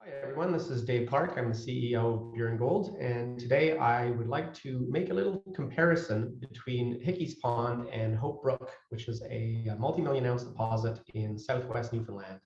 Hi everyone, this is Dave Clark. I'm the CEO of Burin Gold, and today I would like to make a little comparison between Hickey's Pond and Hope Brook, which is a multi-million ounce deposit in southwest Newfoundland.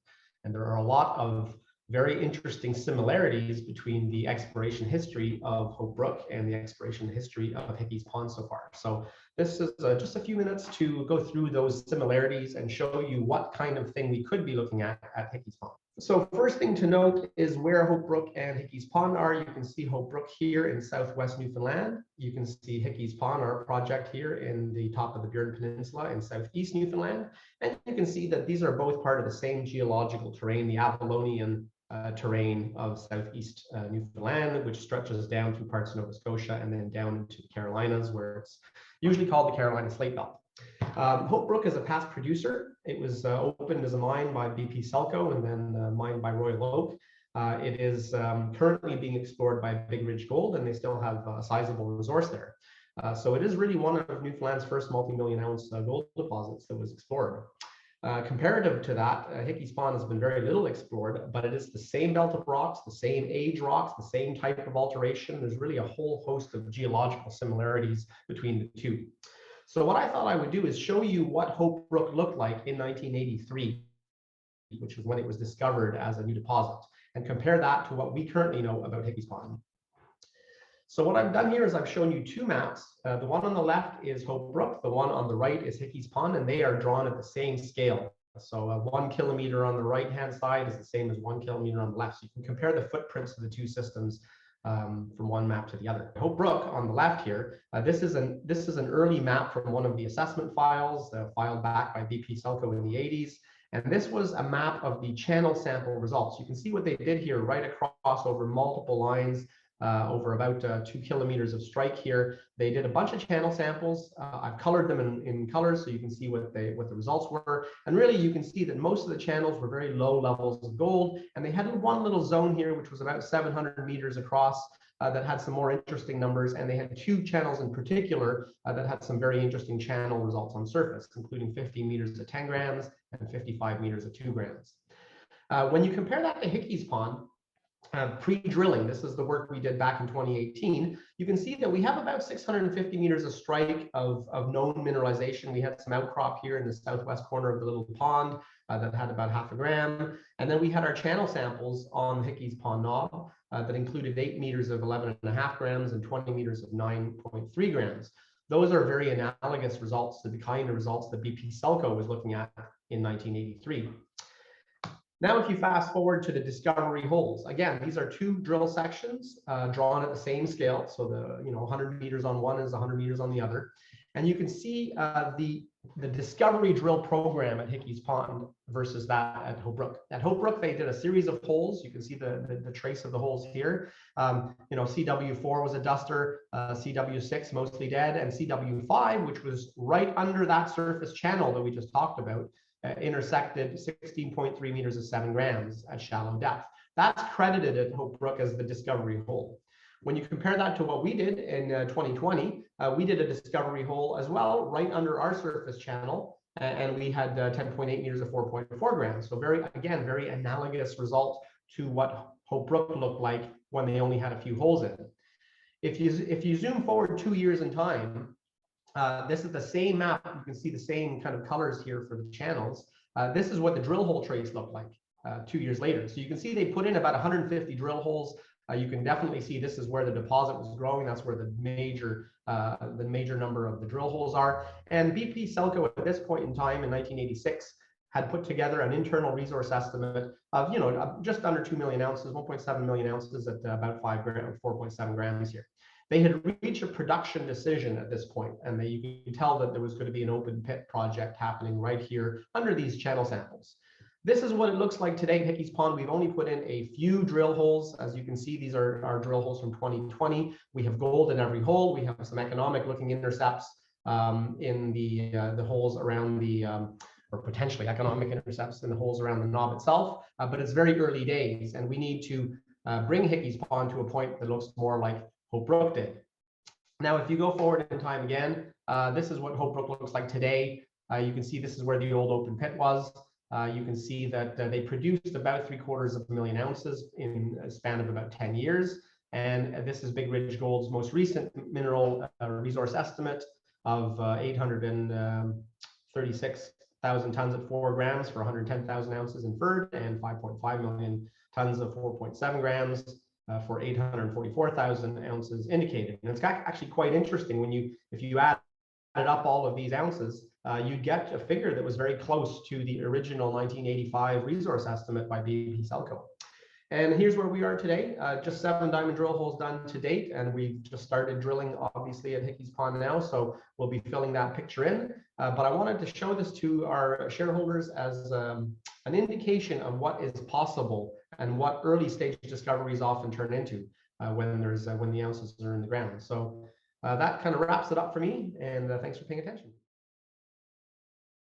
And there are a lot of very interesting similarities between the exploration history of Hope Brook and the exploration history of Hickey's Pond so far. So this is just a few minutes to go through those similarities and show you what kind of thing we could be looking at Hickey's Pond. So first thing to note is where Hope Brook and Hickey's Pond are. You can see Hope Brook here in southwest Newfoundland. You can see Hickey's Pond, our project, here in the top of the Burin Peninsula in southeast Newfoundland. And you can see that these are both part of the same geological terrain, the Apollonian terrain of southeast Newfoundland, which stretches down through parts of Nova Scotia and then down into the Carolinas, where it's usually called the Carolina Slate Belt. Hope Brook is a past producer. It was opened as a mine by BP Selco and then mined by Royal Oak. It is currently being explored by Big Ridge Gold, and they still have a sizable resource there. So it is really one of Newfoundland's first multi-million ounce gold deposits that was explored. Comparative to that, Hickey's Pond has been very little explored, but it is the same belt of rocks, the same age rocks, the same type of alteration. There's really a whole host of geological similarities between the two. So what I thought I would do is show you what Hope Brook looked like in 1983, which was when it was discovered as a new deposit, and compare that to what we currently know about Hickey's Pond. So what I've done here is I've shown you two maps. The one on the left is Hope Brook, the one on the right is Hickey's Pond, and they are drawn at the same scale. So 1 kilometer on the right-hand side is the same as 1 kilometer on the left. So you can compare the footprints of the two systems from one map to the other. Hope Brook on the left here, this is an early map from one of the assessment files, filed back by BP Selco in the 80s. And this was a map of the channel sample results. You can see what they did here right across over multiple lines, over about 2 kilometers of strike here. They did a bunch of channel samples. I've colored them in colors so you can see what the results were. And really you can see that most of the channels were very low levels of gold, and they had one little zone here which was about 700 meters across that had some more interesting numbers, and they had two channels in particular that had some very interesting channel results on surface, including 50 meters at 10 grams and 55 meters at 2 grams. When you compare that to Hickey's Pond, pre-drilling, this is the work we did back in 2018, you can see that we have about 650 meters of strike of known mineralization. We had some outcrop here in the southwest corner of the little pond that had about 0.5 gram. And then we had our channel samples on Hickey's Pond knob that included 8 meters of 11.5 grams and 20 meters of 9.3 grams. Those are very analogous results to the kind of results that BP Selco was looking at in 1983. Now, if you fast forward to the discovery holes, again, these are two drill sections drawn at the same scale. So the 100 meters on one is 100 meters on the other. And you can see the discovery drill program at Hickey's Pond versus that at Hope Brook. At Hope Brook, they did a series of holes. You can see the trace of the holes here. CW4 was a duster, CW6 mostly dead, and CW5, which was right under that surface channel that we just talked about, intersected 16.3 meters of 7 grams at shallow depth. That's credited at Hope Brook as the discovery hole. When you compare that to what we did in 2020, we did a discovery hole as well, right under our surface channel, and we had 10.8 meters of 4.4 grams. So very analogous result to what Hope Brook looked like when they only had a few holes in it. If you zoom forward 2 years in time, this is the same map. You can see the same kind of colors here for the channels. This is what the drill hole trace looked like 2 years later. So you can see they put in about 150 drill holes. You can definitely see this is where the deposit was growing. That's where the major number of the drill holes are. And BP Selco at this point in time in 1986 had put together an internal resource estimate of just under 2 million ounces, 1.7 million ounces at about 4.7 grams here. They had reached a production decision at this point, and you can tell that there was going to be an open pit project happening right here under these channel samples. This is what it looks like today at Hickey's Pond. We've only put in a few drill holes. As you can see, these are our drill holes from 2020. We have gold in every hole. We have some economic looking intercepts in the holes around the, or potentially economic intercepts in the holes around the knob itself, but it's very early days, and we need to bring Hickey's Pond to a point that looks more like Hope Brook did. Now, if you go forward in time again, this is what Hope Brook looks like today. You can see this is where the old open pit was. You can see that they produced about 750,000 ounces in a span of about 10 years. And this is Big Ridge Gold's most recent mineral resource estimate of 836,000 tons at 4 grams for 110,000 ounces inferred, and 5.5 million tons of 4.7 grams for 844,000 ounces indicated. And it's actually quite interesting when if you added up all of these ounces, you get a figure that was very close to the original 1985 resource estimate by BP Selco. And here's where we are today. Just 7 diamond drill holes done to date, and we've just started drilling, obviously, at Hickey's Pond now, so we'll be filling that picture in. But I wanted to show this to our shareholders as an indication of what is possible and what early stage discoveries often turn into when the ounces are in the ground. So that kind of wraps it up for me, and thanks for paying attention.